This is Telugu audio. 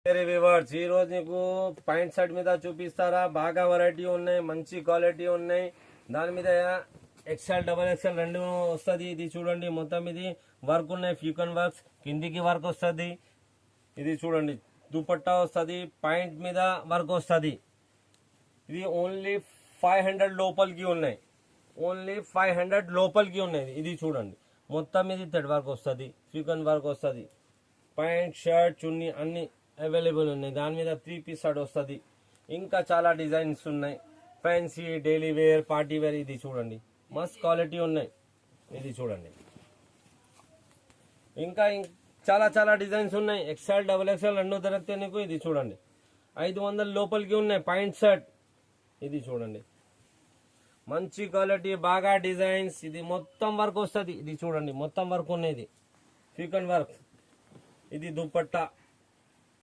వివర్స్ ఈ రోజు నీకు పాయింట్ షర్ట్ మీద చూపిస్తారా. బాగా వెరైటీ ఉన్నాయి, మంచి క్వాలిటీ ఉన్నాయి. దాని మీద ఎక్స్ఎల్ డబల్ ఎక్స్ఎల్ రెండు వస్తుంది. ఇది చూడండి, మొత్తం ఇది వర్క్ ఉన్నాయి, ఫ్యూకన్ వర్క్స్ కిందికి వర్క్ వస్తుంది. ఇది చూడండి, దుపట్టా వస్తుంది, పాయింట్ మీద వర్క్ వస్తుంది. ఇది ఓన్లీ 500 లోపలికి ఉన్నాయి, ఓన్లీ 500 లోపలికి ఉన్నాయి. ఇది చూడండి, మొత్తం ఇది థ్రెడ్ వర్క్ వస్తుంది, ఫ్యూకన్ వర్క్ వస్తుంది. ప్యాంట్ షర్ట్ చున్నీ అన్ని అవైలబుల్ ఉన్నాయి. దాని మీద 3 పీస్ షర్ట్ వస్తుంది. ఇంకా చాలా డిజైన్స్ ఉన్నాయి, fancy, daily wear, party wear. ఇది చూడండి, మస్త్ క్వాలిటీ ఉన్నాయి. ఇది చూడండి, ఇంకా చాలా చాలా డిజైన్స్ ఉన్నాయి. ఎక్స్ఎల్ డబుల్ ఎక్స్ఎల్ రెండు దొరుకుతాయి నీకు. ఇది చూడండి, 500 లోపలికి ఉన్నాయి పాయింట్ షర్ట్. ఇది చూడండి, మంచి క్వాలిటీ, బాగా డిజైన్స్. ఇది మొత్తం వర్క్ వస్తుంది. ఇది చూడండి, మొత్తం వర్క్ ఉన్నాయి. ఇది ఫ్యూకన్ వర్క్. ఇది దుపట్టా.